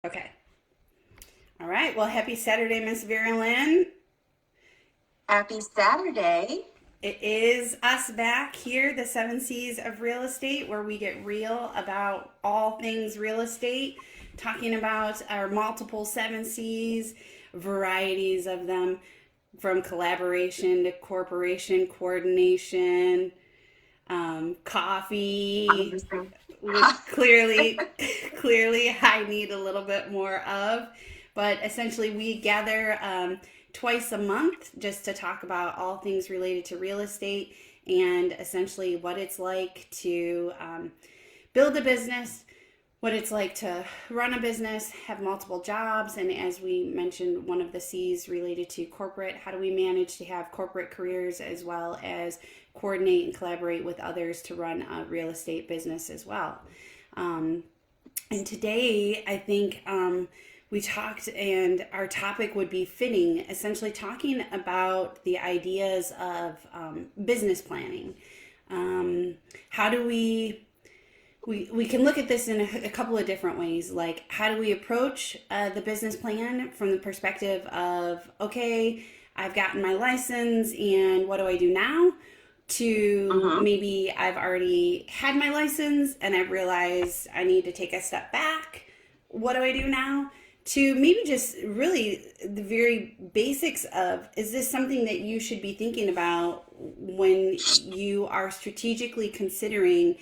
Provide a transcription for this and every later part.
Okay. All right. Well, happy Saturday, Miss Vera Lynn. Happy Saturday. It is us back here, the Seven C's of Real Estate, where we get real about all things real estate, talking about our multiple Seven C's, varieties of them, from collaboration to corporation coordination, coffee, Conversation. which clearly I need a little bit more of. But essentially, we gather twice a month just to talk about all things related to real estate and essentially what it's like to build a business, what it's like to run a business, have multiple jobs, and as we mentioned, one of the C's related to corporate, how do we manage to have corporate careers as well as coordinate and collaborate with others to run a real estate business as well. Um, and today, I think we talked, and our topic would be fitting, essentially talking about the ideas of business planning. How do we can look at this in a couple of different ways. Like, how do we approach the business plan from the perspective of, okay, I've gotten my license, and what do I do now? To hmm maybe I've already had my license and I realize I need to take a step back. What do I do now? To maybe just really the very basics of, is this something that you should be thinking about when you are strategically considering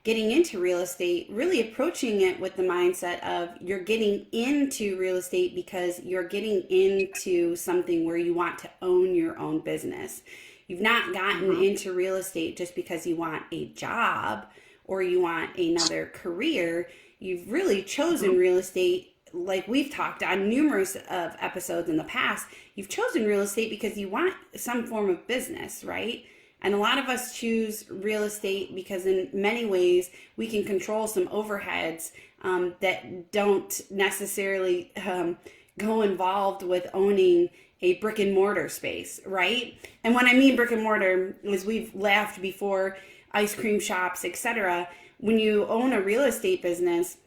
getting into real estate, really approaching it with the mindset of you're getting into real estate because you're getting into something where you want to own your own business. You've not gotten hmm into real estate just because you want a job or you want another career. You've really hmm chosen real estate, like we've talked on numerous of episodes in the past. You've chosen real estate because you want some form of business, right? And a lot of us choose real estate because, in many ways, we can control some overheads that don't necessarily go involved with owning a brick and mortar space, right? And when I mean brick and mortar, as we've laughed before, ice cream shops, etc. When you own a real estate business,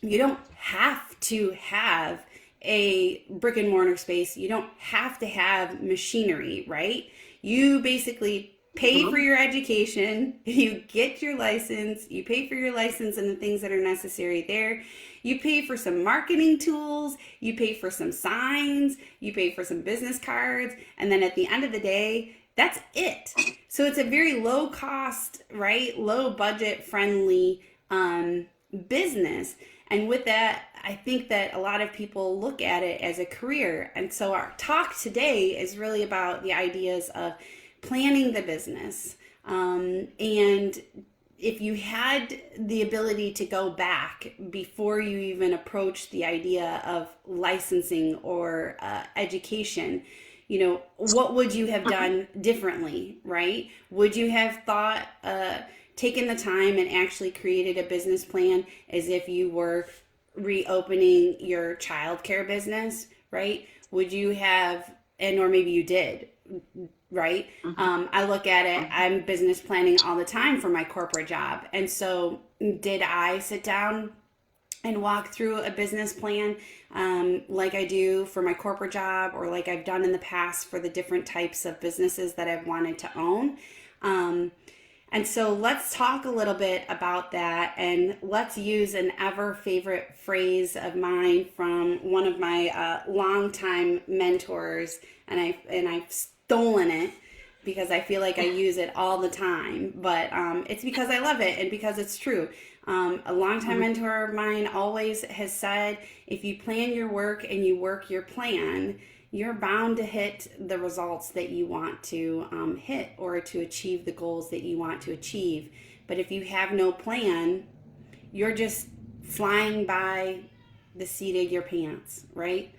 you don't have to have a brick and mortar space. You don't have to have machinery, right? You basically pay for hmm your education, you get your license, you pay for your license and the things that are necessary there. You pay for some marketing tools, you pay for some signs, you pay for some business cards, and then at the end of the day, that's it. So it's a very low cost, right? Low budget friendly business. And with that, I think that a lot of people look at it as a career. And so our talk today is really about the ideas of planning the business. And if you had the ability to go back before you even approach the idea of licensing or education, what would you have done differently, right? Would you have thought, taken the time and actually created a business plan as if you were reopening your childcare business, right? Would you have, and or maybe you did, right? hmm I look at it, hmm I'm business planning all the time for my corporate job. And so, did I sit down and walk through a business plan like I do for my corporate job or like I've done in the past for the different types of businesses that I've wanted to own? Um, and so let's talk a little bit about that, and let's use an ever favorite phrase of mine from one of my longtime mentors, and I've stolen it because I feel like I use it all the time, but it's because I love it and because it's true. A longtime hmm mentor of mine always has said, if you plan your work and you work your plan, you're bound to hit the results that you want to hit or to achieve the goals that you want to achieve. But if you have no plan, you're just flying by the seat of your pants, right?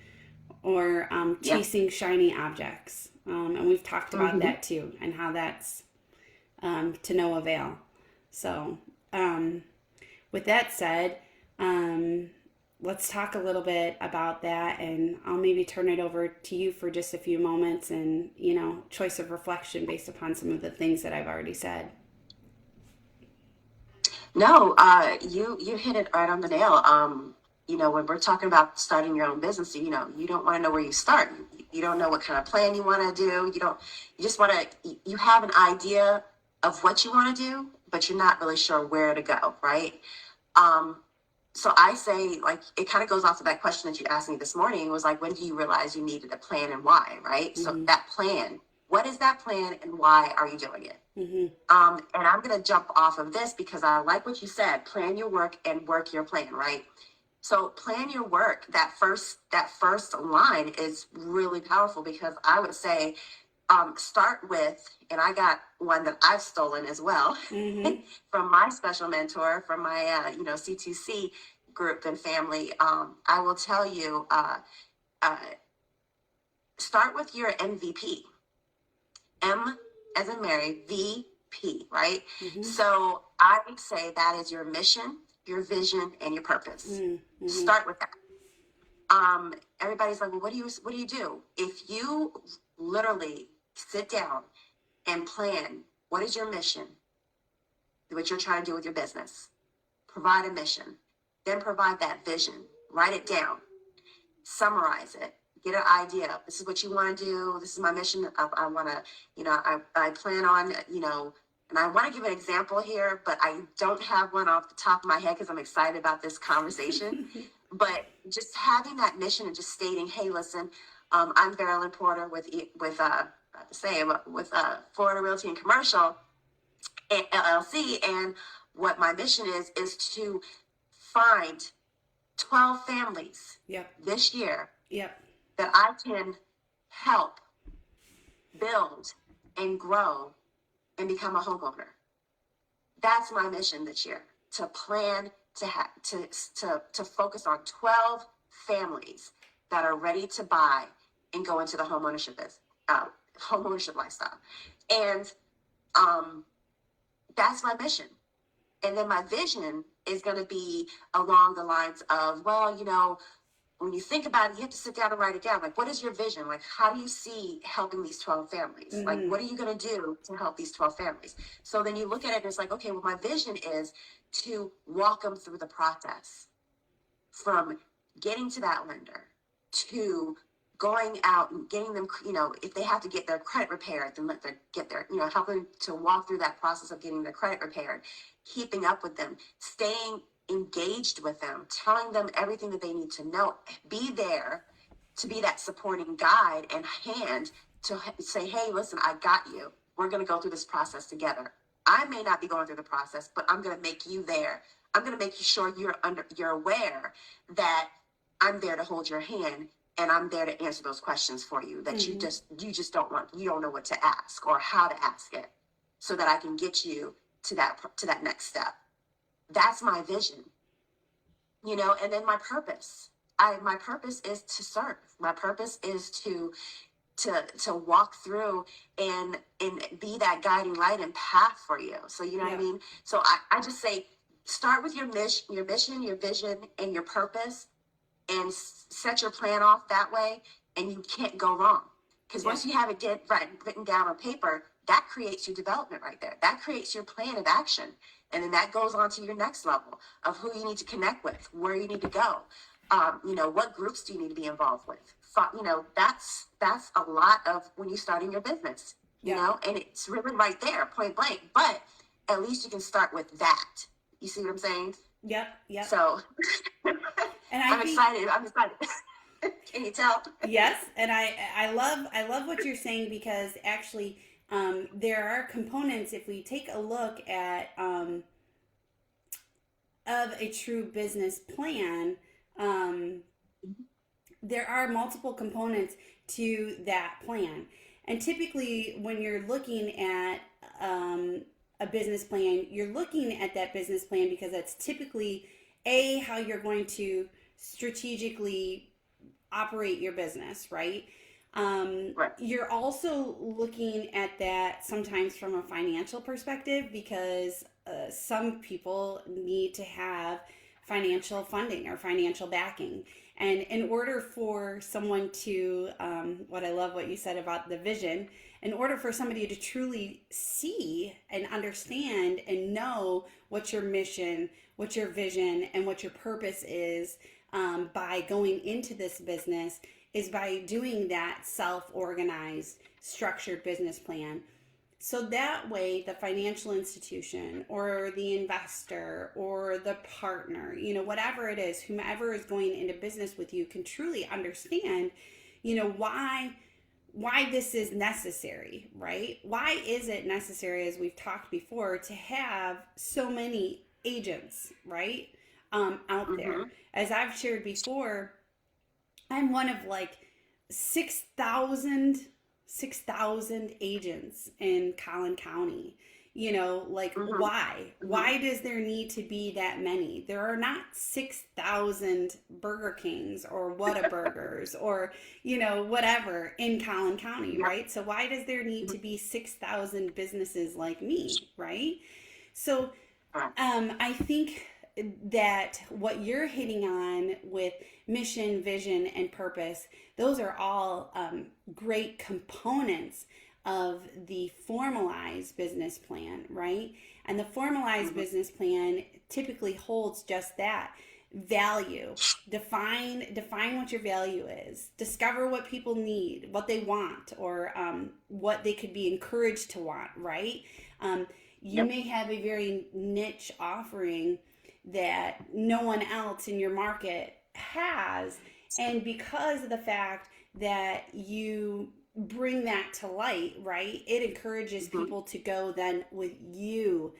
Or Yeah. chasing shiny objects. And we've talked about hmm that too, and how that's to no avail. So, um, with that said, um, let's talk a little bit about that, and I'll maybe turn it over to you for just a few moments and, choice of reflection based upon some of the things that I've already said. No, you hit it right on the nail. when we're talking about starting your own business, you don't want to know where you start. You don't know what kind of plan you want to do. You just want to, you have an idea of what you want to do, but you're not really sure where to go, right? So I say, like, it kind of goes off to that question that you asked me this morning, was like, when do you realize you needed a plan and why, right? So that plan, what is that plan and why are you doing it? And I'm going to jump off of this because I like what you said, plan your work and work your plan, right? So plan your work. That first line is really powerful, because I would say, start with, and I got one that I've stolen as well from my special mentor, from my C2C group and family. I will tell you, start with your MVP. M as in Mary, VP, right? So I would say that is your mission, your vision, and your purpose. Start with that. Everybody's like, well, what do you do? If you literally sit down and plan, what is your mission, what you're trying to do with your business, provide a mission, then provide that vision, write it down, summarize it, get an idea. This is what you want to do. This is my mission. I want to, I plan on, and I want to give an example here, but I don't have one off the top of my head because I'm excited about this conversation. But just having that mission and just stating, hey, listen, I'm Marilyn Porter with Florida Realty and Commercial LLC, and what my mission is to find 12 families this year that I can help build and grow and become a homeowner. That's my mission this year, to plan to focus on 12 families that are ready to buy and go into the homeownership lifestyle. And that's my mission. And then my vision is going to be along the lines of, well, when you think about it, you have to sit down and write it down. Like, what is your vision? Like, how do you see helping these 12 families? Like, what are you going to do to help these 12 families? So then you look at it and it's like, okay, well, my vision is to walk them through the process, from getting to that lender to going out and getting them, if they have to get their credit repaired, then let them get their, help them to walk through that process of getting their credit repaired, keeping up with them, staying engaged with them, telling them everything that they need to know, be there to be that supporting guide and hand to say, hey, listen, I got you. We're going to go through this process together. I may not be going through the process, but I'm going to make you there. I'm going to make sure you're aware that I'm there to hold your hand, and I'm there to answer those questions for you that you just don't know what to ask or how to ask it, so that I can get you to that next step. That's my vision, and then my purpose. My purpose is to serve. My purpose is to walk through and be that guiding light and path for you. So, what I mean? So I just say, start with your mission, your vision, and your purpose, and set your plan off that way, and you can't go wrong. Because once you have it written down on paper, that creates your development right there. That creates your plan of action. And then that goes on to your next level of who you need to connect with, where you need to go. What groups do you need to be involved with? That's a lot of when you're starting your business, and it's really right there, point blank. But at least you can start with that. You see what I'm saying? Yep. So, and I'm excited. Can you tell? Yes, and I love what you're saying, because actually, there are components, if we take a look at of a true business plan, there are multiple components to that plan. And typically when you're looking at a business plan, you're looking at that business plan because that's typically how you're going to strategically operate your business, right? Right. You're also looking at that sometimes from a financial perspective, because some people need to have financial funding or financial backing. And in order for someone to, what I love what you said about the vision, in order for somebody to truly see and understand and know what your mission, what your vision, and what your purpose is, by going into this business is by doing that self-organized, structured business plan. So that way, the financial institution or the investor or the partner, whatever it is, whomever is going into business with you can truly understand, why this is necessary, right? Why is it necessary, as we've talked before, to have so many agents, right, out there? As I've shared before, I'm one of like 6,000 agents in Collin County. Why does there need to be that many? There are not 6,000 Burger Kings or Whataburgers or whatever in Collin County, right? So why does there need to be 6,000 businesses like me, right? So I think that what you're hitting on with mission, vision, and purpose, those are all great components of the formalized business plan, right? And the formalized business plan typically holds just that: value. Define what your value is. Discover what people need, what they want, or what they could be encouraged to want, right? You may have a very niche offering that no one else in your market has, and because of the fact that you bring that to light, right, it encourages people to go then with you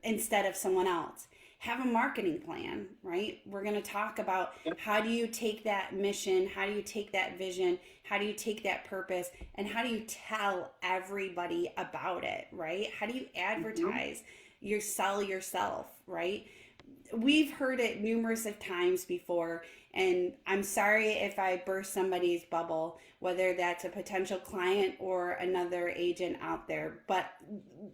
instead of someone else. Have a marketing plan, right? We're going to talk about how do you take that mission, how do you take that vision, how do you take that purpose, and how do you tell everybody about it, right? How do you advertise, sell yourself, right? We've heard it numerous of times before, and I'm sorry if I burst somebody's bubble, whether that's a potential client or another agent out there, but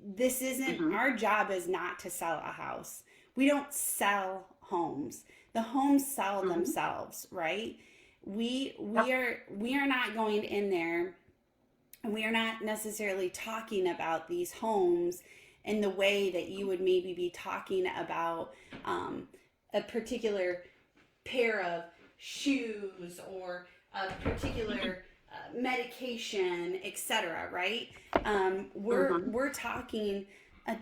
this isn't, our job is not to sell a house. We don't sell homes. The homes sell themselves, right? We are not going in there, and we are not necessarily talking about these homes in the way that you would maybe be talking about a particular pair of shoes or a particular medication, etc., right? We're talking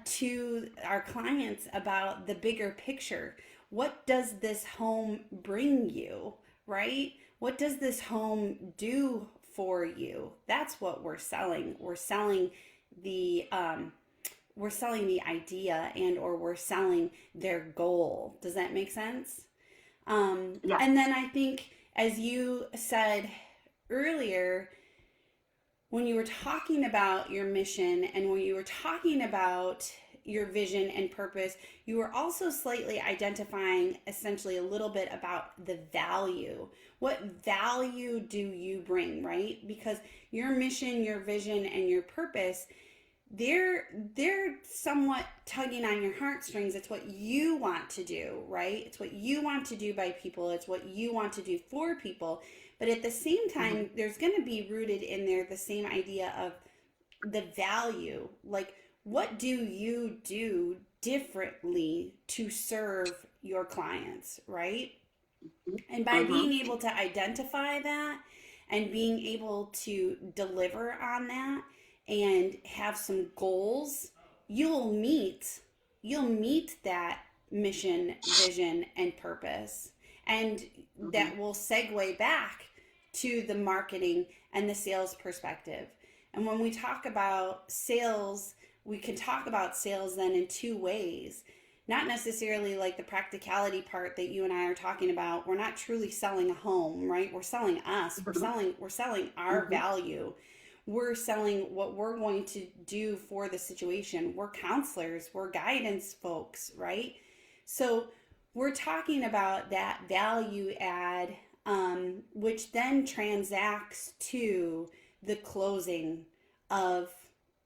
to our clients about the bigger picture. What does this home bring you, right? What does this home do for you? That's what we're selling. We're selling the idea, and or we're selling their goal. Does that make sense? And then I think, as you said earlier, when you were talking about your mission and when you were talking about your vision and purpose, you were also slightly identifying essentially a little bit about the value. What value do you bring, right? Because your mission, your vision, and your purpose, they're somewhat tugging on your heartstrings. It's what you want to do, right? It's what you want to do by people. It's what you want to do for people. But at the same time, there's going to be rooted in there the same idea of the value. Like, what do you do differently to serve your clients, right? And by being able to identify that and being able to deliver on that and have some goals, you'll meet that mission, vision, and purpose. And that will segue back to the marketing and the sales perspective. And when we talk about sales, we can talk about sales then in two ways. Not necessarily like the practicality part that you and I are talking about. We're not truly selling a home, right? We're selling us. We're selling our value. We're selling what we're going to do for the situation. We're counselors. We're guidance folks, right? So we're talking about that value add, which then transacts to the closing of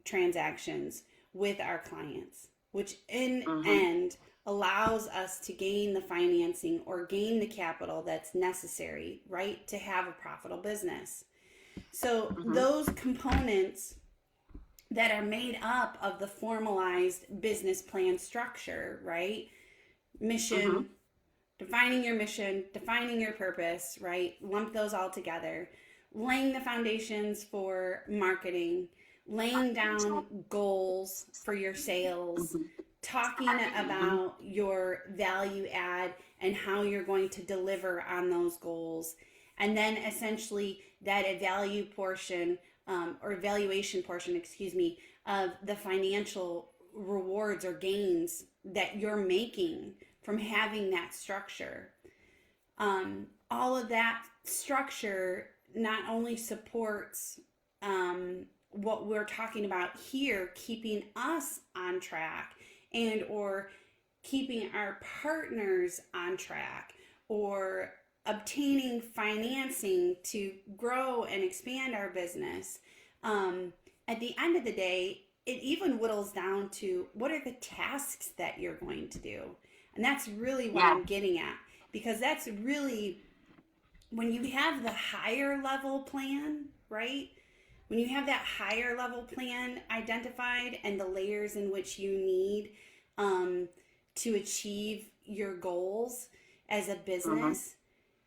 transactions with our clients, which in end allows us to gain the financing or gain the capital that's necessary, right, to have a profitable business. So those components that are made up of the formalized business plan structure, right? Mission, defining your mission, defining your purpose, right? Lump those all together, laying the foundations for marketing, laying down goals for your sales, Mhm. talking about your value add and how you're going to deliver on those goals. And then essentially that value portion or valuation portion, excuse me, of the financial rewards or gains that you're making from having that structure. All of that structure not only supports what we're talking about here, keeping us on track and or keeping our partners on track or obtaining financing to grow and expand our business. At the end of the day, it even whittles down to what are the tasks that you're going to do. And that's really what Yeah. I'm getting at, because that's really when you have the higher level plan, right? When you have that higher level plan identified and the layers in which you need um, to achieve your goals as a Mhm. business,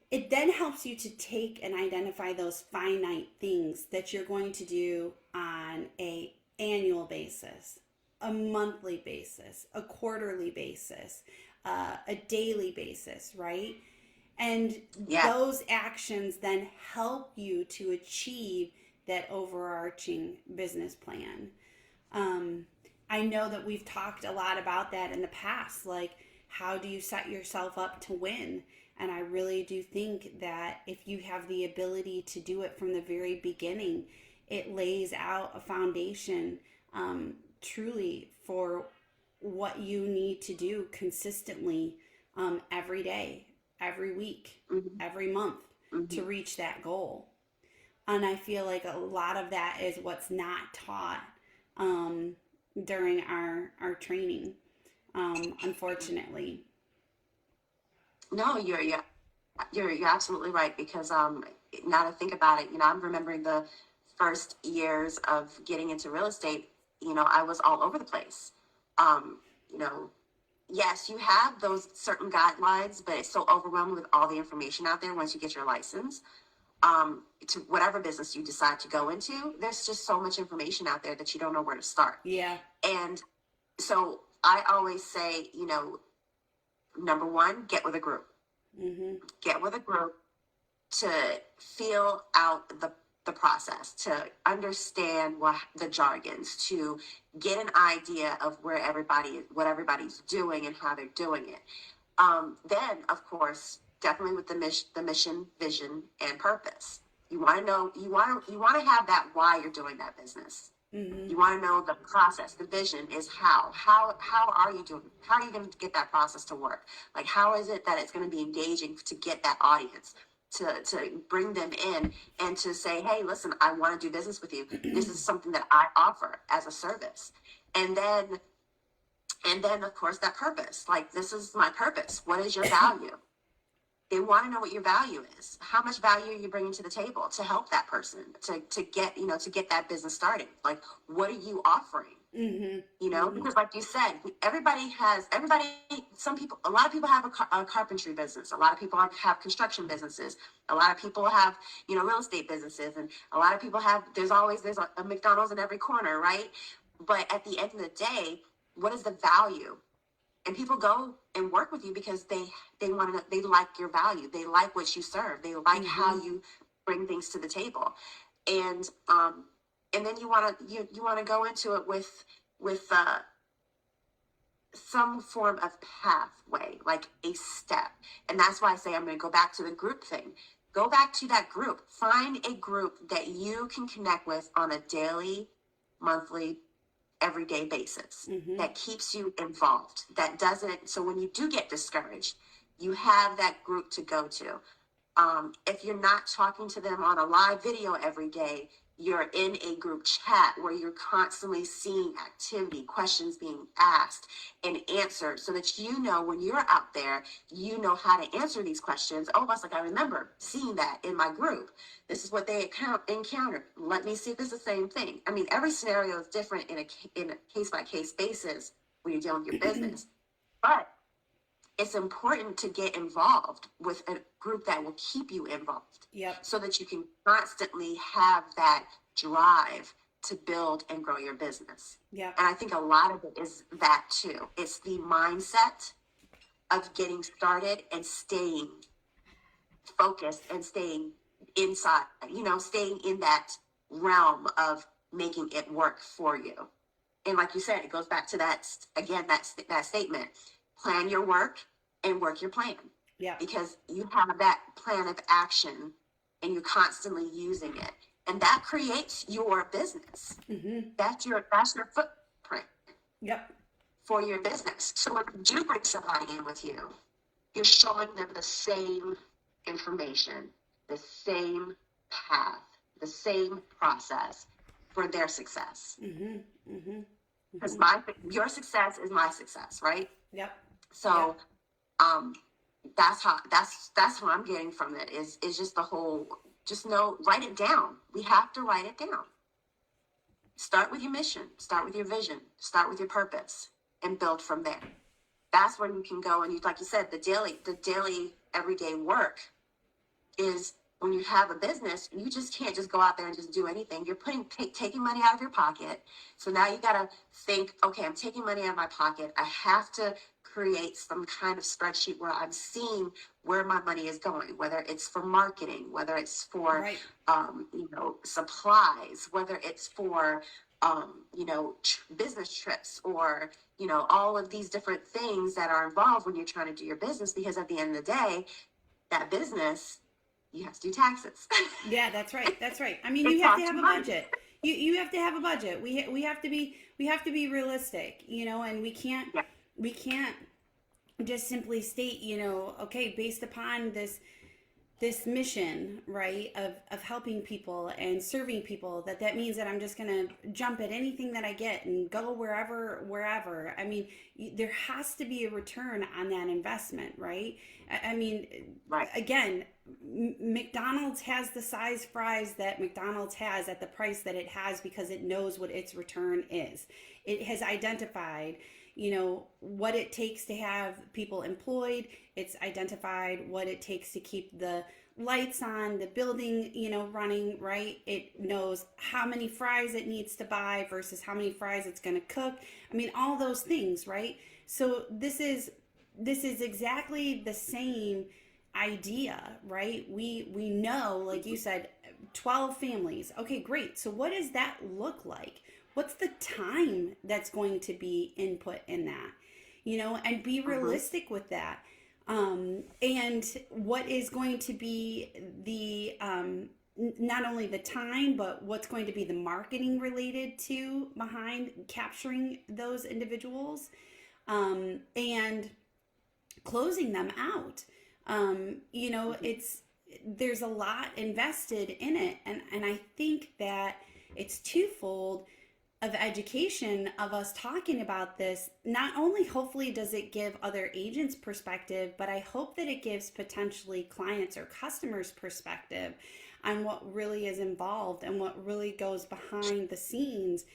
it then helps you to take and identify those finite things that you're going to do on a annual basis, a monthly basis, a quarterly basis, a daily basis, right? And Yeah. those actions then help you to achieve that overarching business plan. Um, I know that we've talked a lot about that in the past. Like, how do you set yourself up to win? And I really do think that if you have the ability to do it from the very beginning, it lays out a foundation truly for what you need to do consistently every day, every week, Mhm. every month to Mhm. reach that goal. And I feel like a lot of that is what's not taught um, during our training, unfortunately. No, you're absolutely right because now to think about it, I'm remembering the first years of getting into real estate. I was all over the place. Um, you know, yes, you have those certain guidelines, but it's so overwhelming with all the information out there once you get your license. To whatever business you decide to go into, there's just so much information out there that you don't know where to start. Yeah. And so I always say, number one, get with a group. Mm-hmm. Get with a group to feel out the process, to understand what the jargons, to get an idea of what everybody's doing and how they're doing it. Then, of course, definitely with the mission, vision, and purpose. You want to know, you want to have that why you're doing that business. Mm-hmm. You want to know the process. The vision is how are you doing? How are you going to get that process to work? Like, how is it that it's going to be engaging to get that audience, to bring them in and to say, hey, listen, I want to do business with you. This is something that I offer as a service. And then of course that purpose. Like, this is my purpose. What is your value? They want to know what your value is. How much value are you bringing to the table to help that person to get to get that business started? Like, what are you offering? Mm-hmm. Because like you said, everybody. Some people, a lot of people have a carpentry business. A lot of people have construction businesses. A lot of people have real estate businesses, and a lot of people have. There's a McDonald's in every corner, right? But at the end of the day, what is the value? And people go and work with you because they want to, they like your value, they like what you serve, they like how Mm-hmm. you bring things to the table. And um and then you want to go into it with some form of pathway, like a step. And that's why I say I'm going to go back to the group thing. Go back to that group, find a group that you can connect with on a daily, monthly, everyday basis, Mm-hmm. that keeps you involved, that doesn't, so when you do get discouraged, you have that group to go to. If you're not talking to them on a live video every day, you're in a group chat where you're constantly seeing activity, questions being asked and answered, so that when you're out there, you know how to answer these questions. Almost like, I remember seeing that in my group. This is what they encountered. Let me see if it's the same thing. I mean, every scenario is different in a case by case basis when you're dealing with your business. But it's important to get involved with a group that will keep you involved Yep. so that you can constantly have that drive to build and grow your business. Yep. And I think a lot of it is that too. It's the mindset of getting started and staying focused and staying inside, staying in that realm of making it work for you. And like you said, it goes back to that, again, that statement, plan your work and work your plan. Yeah. Because you have that plan of action and you're constantly using it. And that creates your business. Mm-hmm. That's your footprint. Yep. For your business. So when you do bring somebody in with you, you're showing them the same information, the same path, the same process for their success. Mm-hmm. Mm-hmm. Because your success is my success, right? Yep. So, that's what I'm getting from it is just the whole, just write it down. We have to write it down. Start with your mission, start with your vision, start with your purpose, and build from there. That's when you can go and like you said, the daily everyday work is when you have a business, you just can't just go out there and just do anything. You're taking money out of your pocket. So now you got to think, okay, I'm taking money out of my pocket. I have to create some kind of spreadsheet where I'm seeing where my money is going, whether it's for marketing, whether it's for, Right. Supplies, whether it's for, business trips or, all of these different things that are involved when you're trying to do your business, because at the end of the day, that business, you have to do taxes. Yeah, that's right. That's right. I mean, It you have to costs have a money. budget. You have to have a budget. We have to be realistic, and we can't just simply state, okay, based upon this mission, right, of helping people and serving people, that means that I'm just going to jump at anything that I get and go wherever. I mean, there has to be a return on that investment, right? I mean, Right. Again, McDonald's has the size fries that McDonald's has at the price that it has because it knows what its return is. It has identified what it takes to have people employed. It's identified what it takes to keep the lights on, the building, running, right? It knows how many fries it needs to buy versus how many fries it's going to cook. I mean, all those things, right? So this is exactly the same idea, right? We know, like you said, 12 families. Okay, great. So what does that look like? What's the time that's going to be input in that? And be realistic with that. And what is going to be the not only the time, but what's going to be the marketing related to behind capturing those individuals, and closing them out. There's a lot invested in it, and I think that it's twofold of education of us talking about this. Not only hopefully does it give other agents perspective, but I hope that it gives potentially clients or customers perspective on what really is involved and what really goes behind the scenes,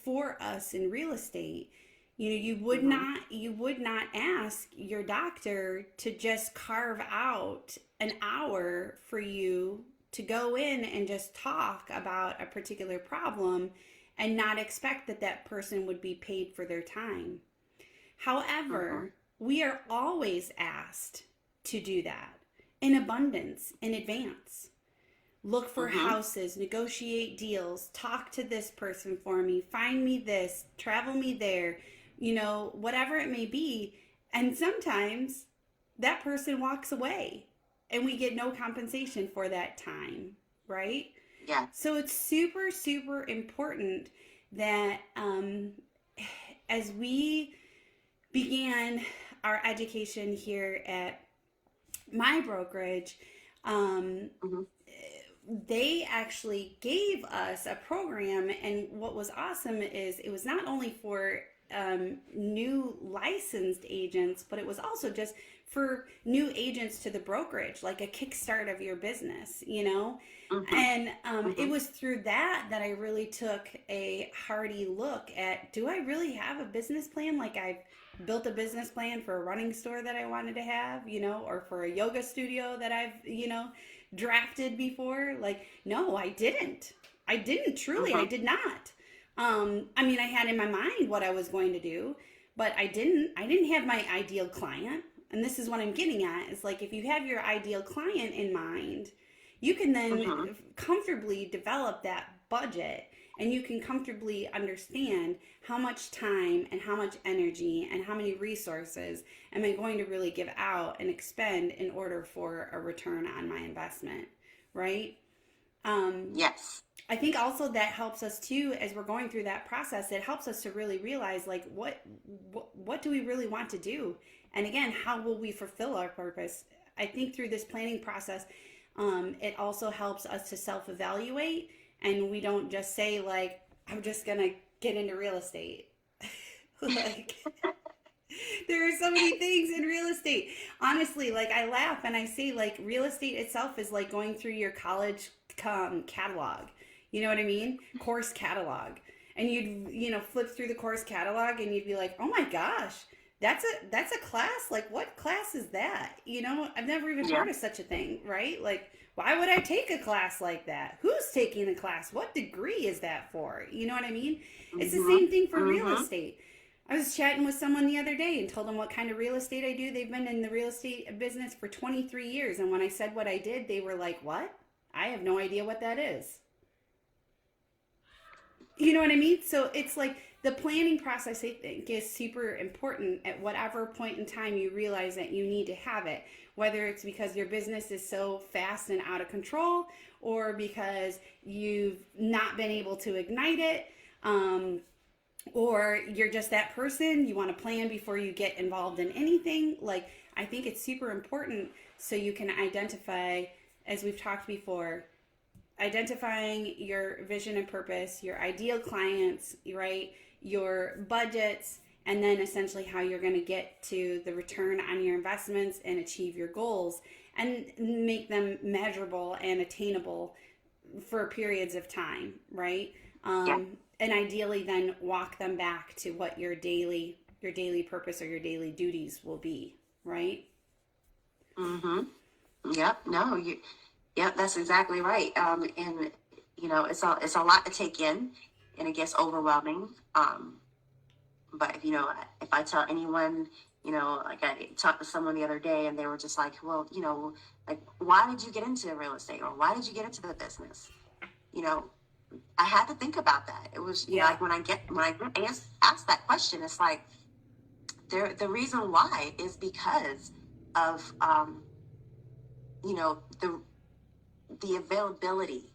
for us in real estate. You would not ask your doctor to just carve out an hour for you to go in and just talk about a particular problem and not expect that person would be paid for their time. However, we are always asked to do that in abundance, in advance. Look for houses, negotiate deals, talk to this person for me, find me this, travel me there, whatever it may be. And sometimes that person walks away and we get no compensation for that time, right? Yeah. So it's super, super important that as we began our education here at my brokerage, they actually gave us a program. And what was awesome is it was not only for new licensed agents, but it was also just for new agents to the brokerage, like a kickstart of your business, Mm-hmm. and it Mm-hmm. was through that I really took a hearty look at, do I really have a business plan? Like, I've built a business plan for a running store that I wanted to have, or for a yoga studio that I've, drafted before. Like, no, I didn't truly, I Mm-hmm. did not. I mean, I had in my mind what I was going to do, but I didn't have my ideal client. And this is what I'm getting at, is like, if you have your ideal client in mind, you can then Mm-hmm. comfortably develop that budget, and you can comfortably understand how much time and how much energy and how many resources am I going to really give out and expend in order for a return on my investment, right? Um, Yes. I think also that helps us too, as we're going through that process. It helps us to really realize, like, what do we really want to do, and again, how will we fulfill our purpose? I think through this planning process, it also helps us to self evaluate, and we don't just say, like, I'm just gonna get into real estate. Like, there are so many things in real estate. Honestly, like, I laugh and I say, like, real estate itself is like going through your college catalog. You know what I mean? Course catalog. And you'd, flip through the course catalog and you'd be like, "Oh my gosh, that's a class. Like, what class is that?" I've never even Yeah. heard of such a thing, right? Like, why would I take a class like that? Who's taking a class? What degree is that for? You know what I mean? It's the Mm-hmm. same thing for real Mm-hmm. estate. I was chatting with someone the other day and told them what kind of real estate I do. They've been in the real estate business for 23 years. And when I said what I did, they were like, "What? I have no idea what that is." You know what I mean? So it's like, the planning process, I think, is super important at whatever point in time you realize that you need to have it. Whether it's because your business is so fast and out of control, or because you've not been able to ignite it, or you're just that person, you want to plan before you get involved in anything. Like, I think it's super important, so you can identify, as we've talked before, identifying your vision and purpose, your ideal clients, right? Your budgets, and then essentially how you're going to get to the return on your investments and achieve your goals, and make them measurable and attainable for periods of time, right? Yeah. And ideally then walk them back to what your daily purpose or your daily duties will be, right? Mm-hmm. Yep. No, yep, that's exactly right. And it's a lot to take in, and it gets overwhelming. But if I tell anyone, like I talked to someone the other day, and they were just like, well, like, why did you get into real estate, or why did you get into the business? You know, I had to think about that. It was, Yeah. like when I get asked that question, it's like, the reason why is because of the availability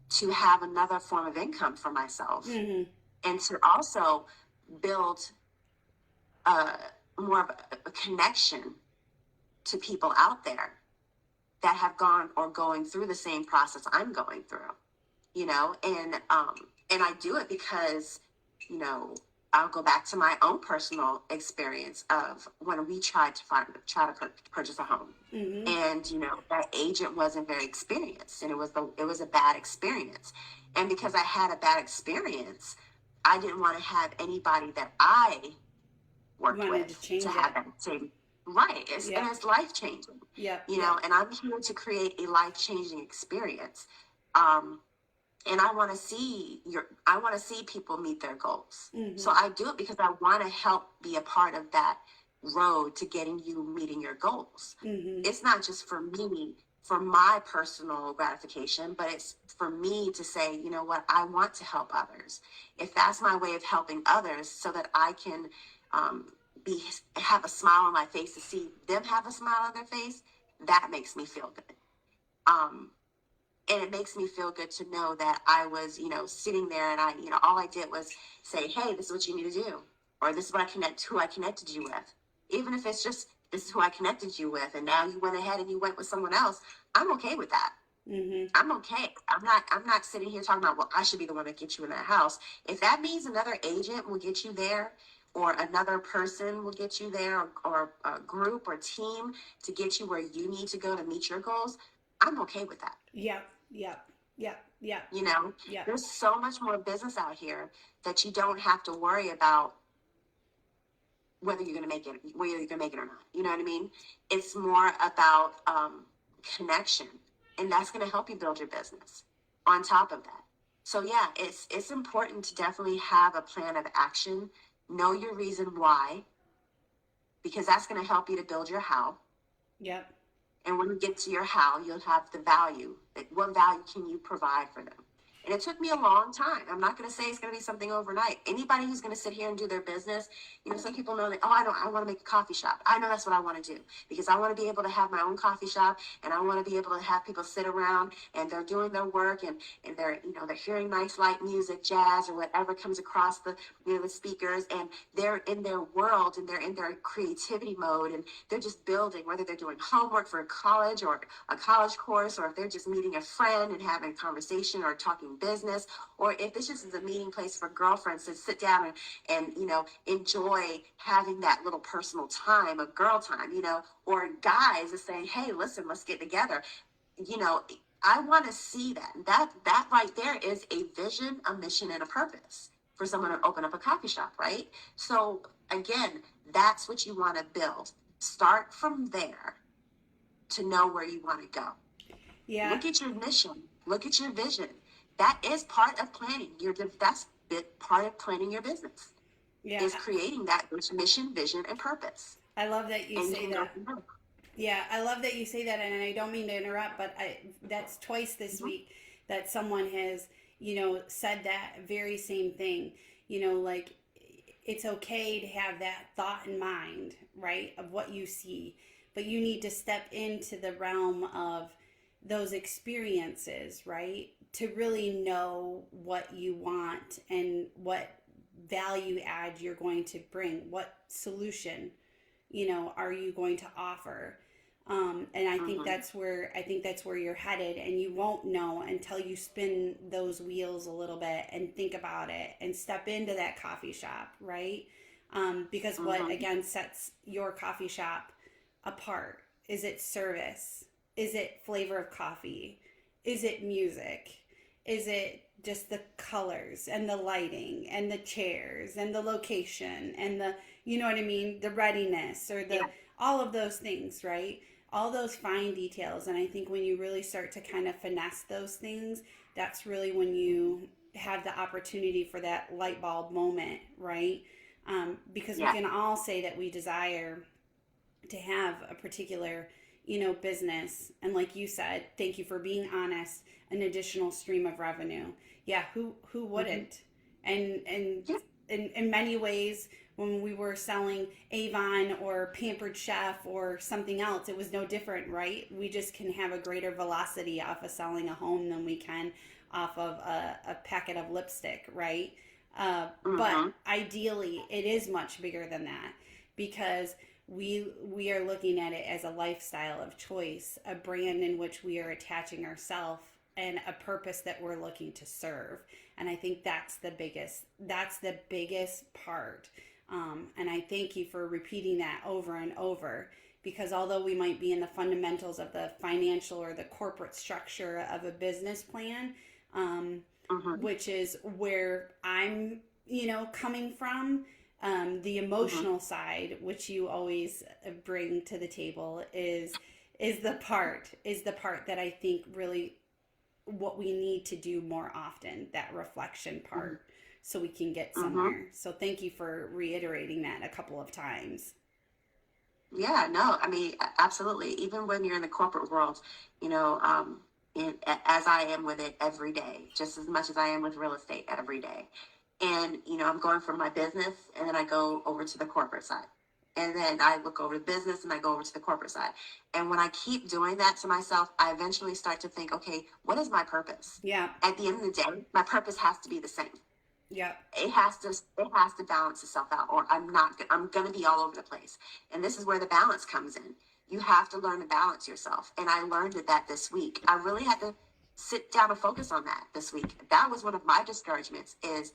to have another form of income for myself, Mm-hmm. and to also build uh, more of a connection to people out there that have gone or going through the same process I'm going through, and I do it because, you know, I'll go back to my own personal experience of when we try to purchase a home, Mm-hmm. and that agent wasn't very experienced, and it was a bad experience, and because I had a bad experience, I didn't want to have anybody that I You worked wanted to with to change have it. that same. Right. And Yep. it's life changing, Yep. Yep. and I'm here to create a life changing experience. Um, and I want to see people meet their goals. So Mm-hmm. I do it because I want to help be a part of that road to getting you meeting your goals. Mm-hmm. It's not just for me, for my personal gratification, but it's for me to say, you know what, I want to help others. If that's my way of helping others, so that I can um, be have a smile on my face to see them have a smile on their face, that makes me feel good. Um, and it makes me feel good to know that I was, sitting there, and all I did was say, hey, this is what you need to do, or this is who I connected you with. Even if it's just, this is who I connected you with, and now you went ahead and you went with someone else, I'm okay with that. Mm-hmm. I'm okay. I'm not sitting here talking about, well, I should be the one that gets you in that house. If that means another agent will get you there, or another person will get you there, or a group or team to get you where you need to go to meet your goals, I'm okay with that. Yep. Yep. Yep. Yep. You know, Yep. there's so much more business out here that you don't have to worry about whether you're going to make it, whether you're going to make it or not. You know what I mean? It's more about connection, and that's going to help you build your business on top of that. So yeah, it's important to definitely have a plan of action, know your reason why, because that's going to help you to build your how. Yep. And when you get to your how, you'll have the value. What value can you provide for them? And it took me a long time. I'm not going to say it's going to be something overnight. Anybody who's going to sit here and do their business, you know, some people know that, oh, I want to make a coffee shop. I know that's what I want to do, because I want to be able to have my own coffee shop, and I want to be able to have people sit around and they're doing their work, and they're, you know, they're hearing nice light music, jazz, or whatever comes across the, you know, the speakers, and they're in their world and they're in their creativity mode, and they're just building, whether they're doing homework for college or a college course, or if they're just meeting a friend and having a conversation or talking business, or if this just is a meeting place for girlfriends to sit down and you know, enjoy having that little personal time of girl time, you know, or guys is saying, hey, listen, let's get together. You know, I want to see that right there is a vision, a mission, and a purpose for someone to open up a coffee shop, right? So again, that's what you want to build. Start from there to know where you want to go. Yeah. Look at your mission. Look at your vision. That is part of planning. That's part of planning your business. Yeah. Is creating that mission, vision, and purpose. I love that you And say you that. can go from there. Yeah, I love that you say that, and I don't mean to interrupt, but that's twice this week that someone has, you know, said that very same thing. You know, like, it's okay to have that thought in mind, right, of what you see, but you need to step into the realm of those experiences, right, to really know what you want and what value add you're going to bring, what solution, you know, are you going to offer. And I think that's where you're headed, and you won't know until you spin those wheels a little bit and think about it and step into that coffee shop, right? Because what again sets your coffee shop apart? Is it service? Is it flavor of coffee? Is it music? Is it just the colors and the lighting and the chairs and the location and the, you know what I mean, the readiness, or the, Yeah. all of those things, right? All those fine details. And I think when you really start to kind of finesse those things, that's really when you have the opportunity for that light bulb moment, right? Because we Yeah. can all say that we desire to have a particular, you know, business, and like you said, thank you for being honest, an additional stream of revenue. Yeah, who wouldn't? And Yeah. in many ways, when we were selling Avon or Pampered Chef or something else, it was no different, right? We just can have a greater velocity off of selling a home than we can off of a packet of lipstick, right? But ideally, it is much bigger than that, because we are looking at it as a lifestyle of choice, a brand in which we are attaching ourselves, and a purpose that we're looking to serve. And I think that's the biggest part. And I thank you for repeating that over and over, because although we might be in the fundamentals of the financial or the corporate structure of a business plan, which is where I'm, you know, coming from, the emotional side, which you always bring to the table, is the part that I think really what we need to do more often, that reflection part, so we can get somewhere. So thank you for reiterating that a couple of times. Yeah, no, I mean, absolutely. Even when you're in the corporate world, you know, as I am with it every day, just as much as I am with real estate every day. And, you know, I'm going from my business, and then I go over to the corporate side. And then I look over the business and I go over to the corporate side. And when I keep doing that to myself, I eventually start to think, okay, what is my purpose? Yeah. At the end of the day, my purpose has to be the same. Yeah. It has to balance itself out, or I'm going to be all over the place. And this is where the balance comes in. You have to learn to balance yourself. And I learned that this week. I really had to sit down and focus on that this week. That was one of my discouragements, is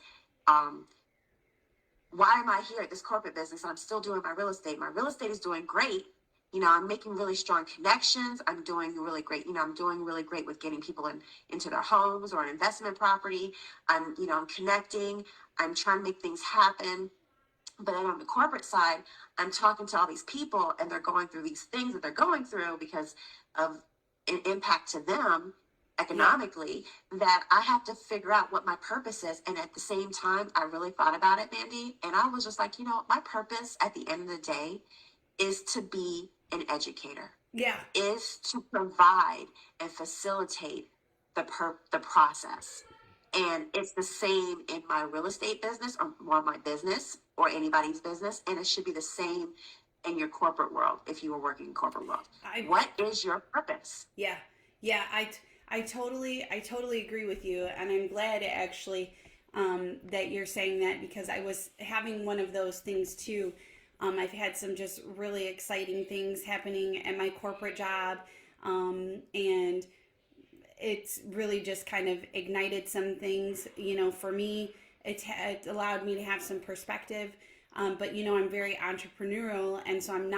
why am I here at this corporate business and I'm still doing my real estate? My real estate is doing great. You know, I'm making really strong connections. I'm doing really great. You know, I'm doing really great with getting people into their homes or an investment property. I'm connecting. I'm trying to make things happen. But then on the corporate side, I'm talking to all these people and they're going through these things that they're going through because of an impact to them Yeah. economically, that I have to figure out what my purpose is. And at the same time, I really thought about it, Mandy. And I was just like, my purpose at the end of the day is to be an educator, Yeah. is to provide and facilitate the process. And it's the same in my real estate business or my business or anybody's business. And it should be the same in your corporate world if you were working in corporate world. I What is your purpose? Yeah, yeah, I totally agree with you, and I'm glad actually that you're saying that because I was having one of those things too. I've had some just really exciting things happening at my corporate job, and it's really just kind of ignited some things. For me, it allowed me to have some perspective. But I'm very entrepreneurial, and so I'm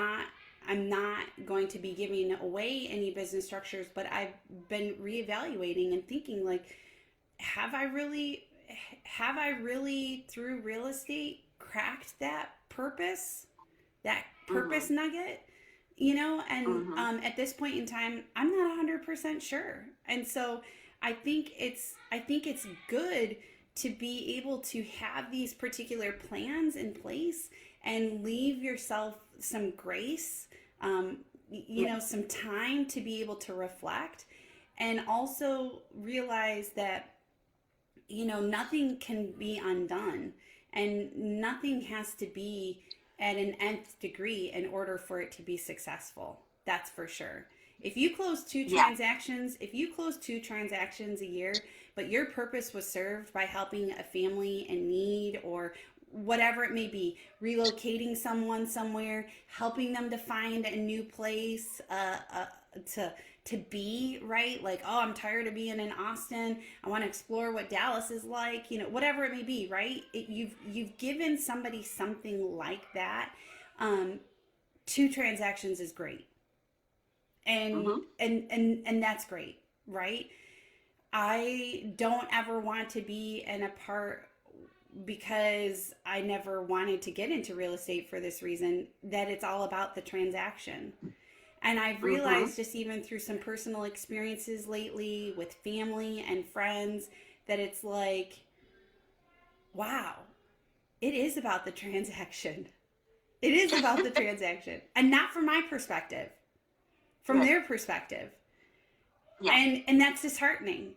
not going to be giving away any business structures. But I've been reevaluating and thinking like, have I really, through real estate cracked that Mm-hmm. purpose nugget? And Mm-hmm. at this point in time, I'm not 100% sure. And so I think it's good to be able to have these particular plans in place and leave yourself some grace, Yeah. some time to be able to reflect, and also realize that nothing can be undone, and nothing has to be at an nth degree in order for it to be successful. That's for sure. Yeah. If you close two transactions a year, but your purpose was served by helping a family in need, or whatever it may be, relocating someone somewhere, helping them to find a new place, to be right, like, oh, I'm tired of being in Austin, I want to explore what Dallas is like, whatever it may be, right? You've given somebody something like that. um, Two transactions is great, and Mm-hmm. that's great, right? I don't ever want to be in a part, because I never wanted to get into real estate for this reason, that it's all about the transaction. And I've Mm-hmm. realized, just even through some personal experiences lately with family and friends, that it's like, wow, it is about the transaction. It is about the transaction. And not from my perspective, from Right. their perspective. Yeah. And that's disheartening.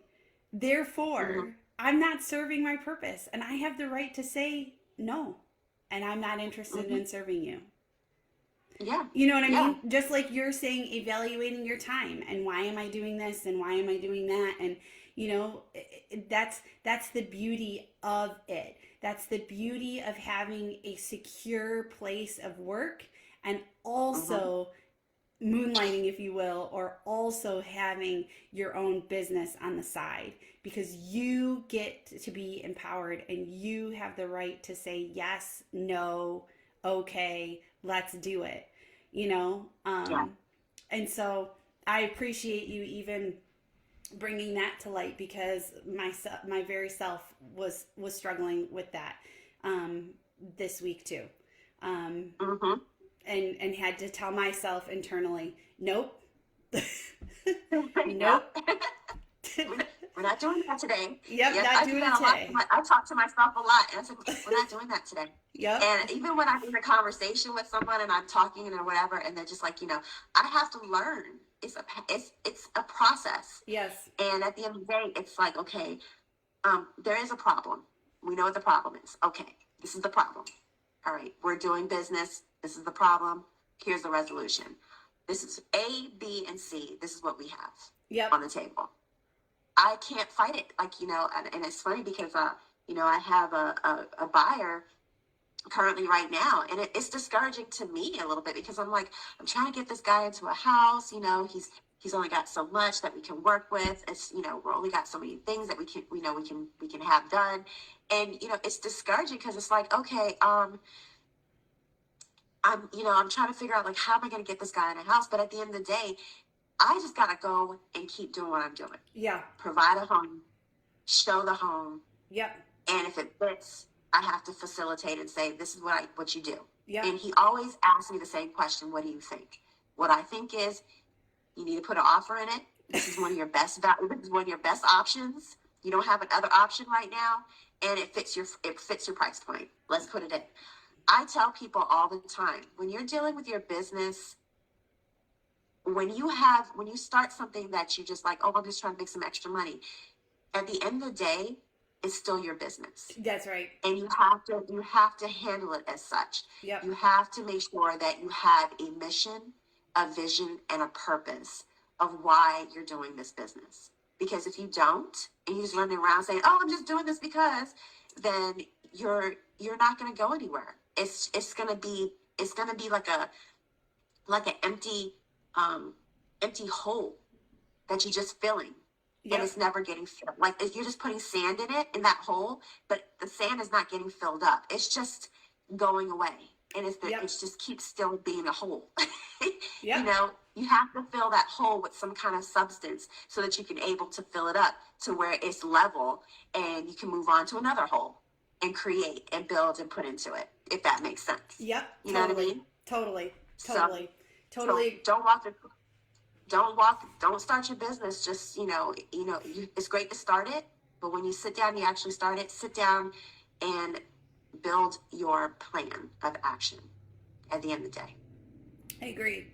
Mm-hmm. Therefore, I'm not serving my purpose, and I have the right to say no, and I'm not interested Mm-hmm. in serving you. Yeah. You know what I Yeah. mean? Just like you're saying, evaluating your time, and why am I doing this and why am I doing that? And that's the beauty of it. That's the beauty of having a secure place of work, and Mm-hmm. also moonlighting, if you will, or also having your own business on the side, because you get to be empowered and you have the right to say yes, no, okay, let's do it, you know? Yeah. And so I appreciate you even bringing that to light, because my very self was struggling with that this week too. Um, Mm-hmm. and had to tell myself internally, nope, Yeah. nope. we're, we're not doing that today. Yep, Yes, not I do doing it that a lot. today. I talk to myself a lot, and I said, we're not doing that today. Yep. And even when I'm in a conversation with someone and I'm talking or whatever, and they're just like, I have to learn. It's a process. Yes. And at the end of the day, it's like, okay, there is a problem. We know what the problem is. Okay, this is the problem. All right, we're doing business. This is the problem. Here's the resolution. This is A, B, and C. This is what we have Yep. on the table. I can't fight it. Like, and it's funny because, I have a buyer currently right now, and it's discouraging to me a little bit because I'm like, I'm trying to get this guy into a house. He's he's only got so much that we can work with. It's, we're only got so many things that we can have done. And, it's discouraging because it's like, okay, I'm trying to figure out like, how am I going to get this guy in a house? But at the end of the day, I just got to go and keep doing what I'm doing. Yeah. Provide a home, show the home. Yep. And if it fits, I have to facilitate and say, this is what you do. Yep. And he always asks me the same question. What do you think? What I think is, you need to put an offer in it. This is one of your best this is one of your best options. You don't have another option right now, and it fits your price point. Let's put it in. I tell people all the time, when you're dealing with your business, when you start something that you just like, oh, I'm just trying to make some extra money. At the end of the day, it's still your business. That's right. And you have to handle it as such. Yep. You have to make sure that you have a mission, a vision, and a purpose of why you're doing this business. Because if you don't, and you're just running around saying, "Oh, I'm just doing this because," then you're not going to go anywhere. It's going to be like an empty hole that you're just filling. Yep. And it's never getting filled. Like if you're just putting sand in it, in that hole, but the sand is not getting filled up. It's just going away. And Yep. it just keeps still being a hole. Yep. You have to fill that hole with some kind of substance so that you can able to fill it up to where it's level and you can move on to another hole and create and build and put into it, if that makes sense. Yep. You know what I mean? Totally. So don't start your business just, it's great to start it, but when you sit down, you actually start it, sit down and build your plan of action at the end of the day. I agree.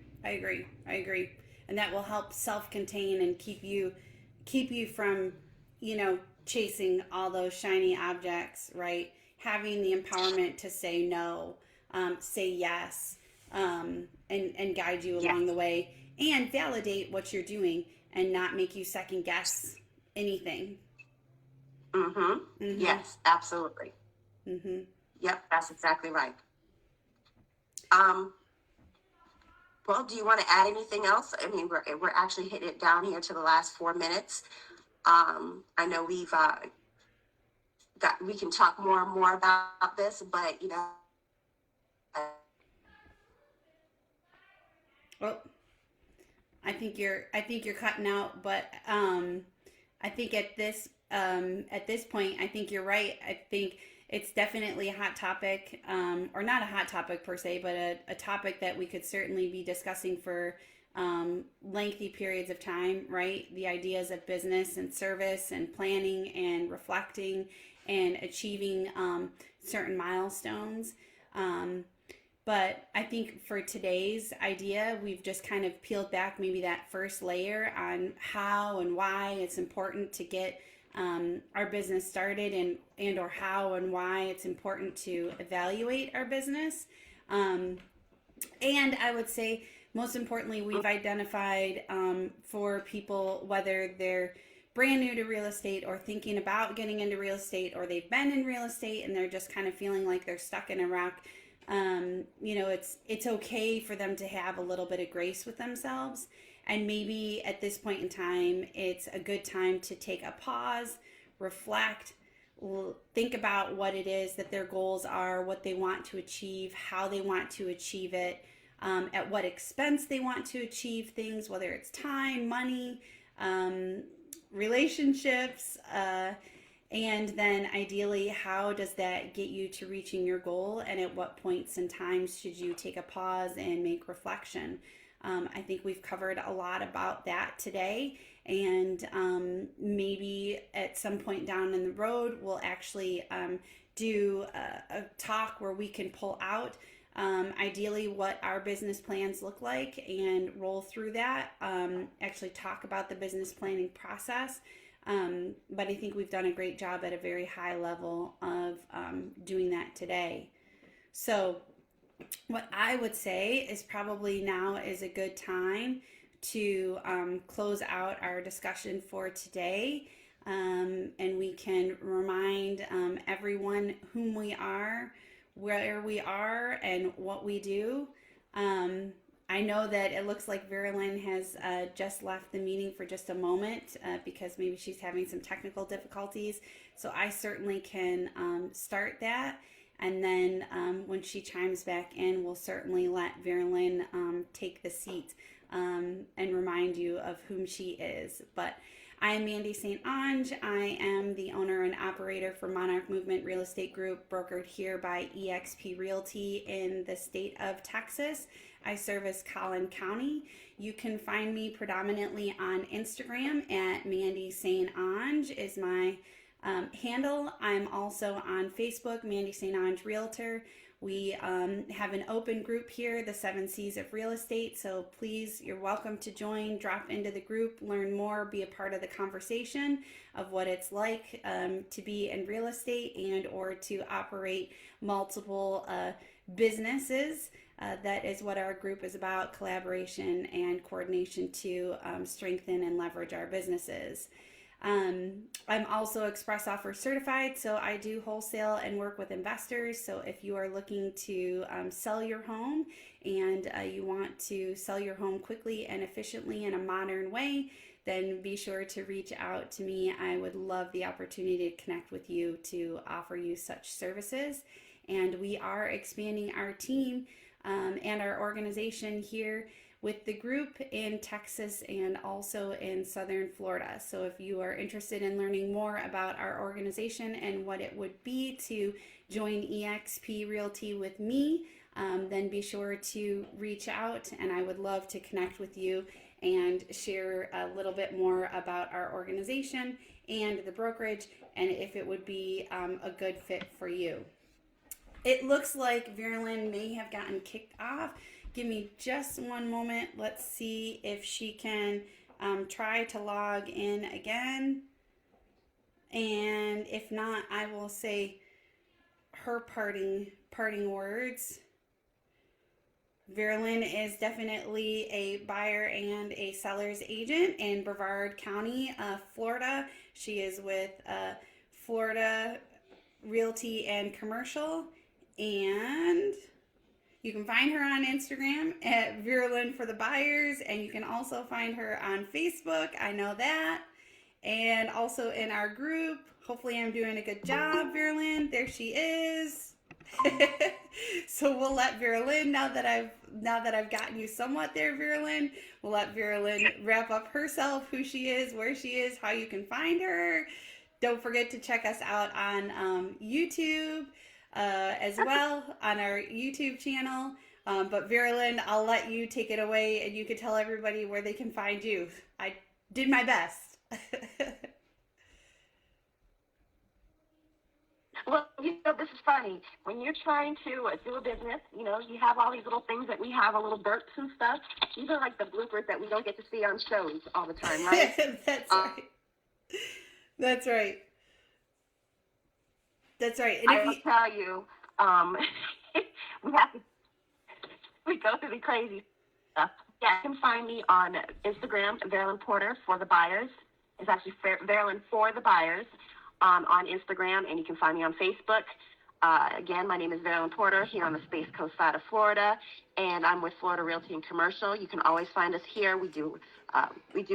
And that will help self-contain and keep you from, chasing all those shiny objects, right? Having the empowerment to say no, say yes, and guide you along the way, and validate what you're doing and not make you second guess anything. Yes, absolutely. Yep, that's exactly right. Well, do you want to add anything else? I mean, we're actually hitting it down here to the last 4 minutes. I know we've we can talk more and more about this, but Well, I think you're cutting out, but I think at this point, I think you're right. I think it's definitely a hot topic, or not a hot topic per se, but a topic that we could certainly be discussing for lengthy periods of time, right? The ideas of business and service and planning and reflecting and achieving certain milestones. But I think for today's idea, we've just kind of peeled back maybe that first layer on how and why it's important to get our business started, and or how and why it's important to evaluate our business. And I would say most importantly, we've identified for people, whether they're brand new to real estate or thinking about getting into real estate, or they've been in real estate and they're just kind of feeling like they're stuck in a rock. It's okay for them to have a little bit of grace with themselves. And maybe at this point in time, it's a good time to take a pause, reflect, think about what it is that their goals are, what they want to achieve, how they want to achieve it, at what expense they want to achieve things, whether it's time, money, relationships, and then ideally, how does that get you to reaching your goal, and at what points and times should you take a pause and make reflection? I think we've covered a lot about that today, and maybe at some point down in the road, we'll actually do a talk where we can pull out ideally what our business plans look like and roll through that, actually talk about the business planning process. But I think we've done a great job at a very high level of doing that today. So what I would say is probably now is a good time to close out our discussion for today. And we can remind everyone whom we are, where we are, and what we do. I know that it looks like Verilyn has just left the meeting for just a moment because maybe she's having some technical difficulties. So I certainly can start that. And then when she chimes back in, we'll certainly let Verilyn take the seat and remind you of whom she is. But I am Mandy St. Ange. I am the owner and operator for Monarch Movement Real Estate Group, brokered here by eXp Realty in the state of Texas. I service Collin County. You can find me predominantly on Instagram at Mandy St. Ange is my handle. I'm also on Facebook, Mandy St. Ange Realtor. We have an open group here, the 7 C's of Real Estate. So please, you're welcome to join, drop into the group, learn more, be a part of the conversation of what it's like to be in real estate and or to operate multiple businesses. That is what our group is about, collaboration and coordination to strengthen and leverage our businesses. I'm also Express Offer certified, so I do wholesale and work with investors. So if you are looking to sell your home and you want to sell your home quickly and efficiently in a modern way, then be sure to reach out to me. I would love the opportunity to connect with you to offer you such services. And we are expanding our team and our organization here with the group in Texas and also in Southern Florida. So if you are interested in learning more about our organization and what it would be to join eXp Realty with me, then be sure to reach out, and I would love to connect with you and share a little bit more about our organization and the brokerage and if it would be a good fit for you. It looks like Verilyn may have gotten kicked off. Give me just one moment. Let's see if she can try to log in again. And if not, I will say her parting words. Verilyn is definitely a buyer and a seller's agent in Brevard County, Florida. She is with Florida Realty and Commercial. And you can find her on Instagram at Verilyn for the Buyers, and you can also find her on Facebook. I know that. And also in our group. Hopefully I'm doing a good job, Verilyn. There she is. So we'll let Verilyn, now that I've gotten you somewhat there, Verilyn, we'll let Verilyn wrap up herself, who she is, where she is, how you can find her. Don't forget to check us out on YouTube. As well on our YouTube channel. But Verilyn, I'll let you take it away and you can tell everybody where they can find you. I did my best. Well, this is funny. When you're trying to do a business, you have all these little things that we have, a little burps and stuff. These are like the bloopers that we don't get to see on shows all the time, right? That's right. That's right. That's right. And I will tell you, we go through the crazy stuff. Yeah, you can find me on Instagram, Verilyn Porter for the Buyers. It's actually Verilyn for the Buyers on Instagram, and you can find me on Facebook. Again, my name is Verilyn Porter here on the Space Coast side of Florida, and I'm with Florida Realty and Commercial. You can always find us here. We do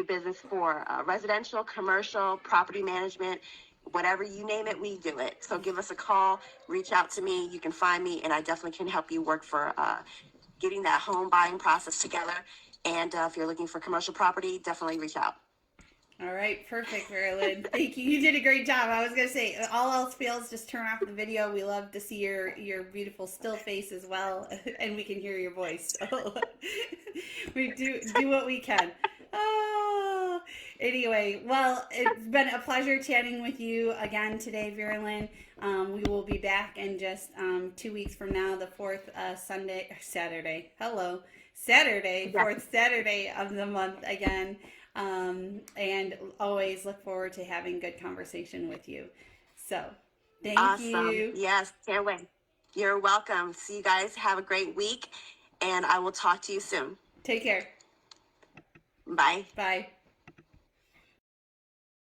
business for residential, commercial, property management. Whatever you name it, we do it. So give us a call, reach out to me. You can find me, and I definitely can help you work for getting that home buying process together. And if you're looking for commercial property, definitely reach out. All right, perfect, Verilyn. Thank you. You did a great job. I was going to say, all else fails, just turn off the video. We love to see your beautiful still face as well, and we can hear your voice. So we do what we can. Oh, anyway, well, it's been a pleasure chatting with you again today, Verilyn. We will be back in just 2 weeks from now, the fourth Saturday, fourth Saturday of the month again. And always look forward to having good conversation with you. So, thank you. Yes, can't wait. You're welcome. See you guys. Have a great week, and I will talk to you soon. Take care. Bye. Bye.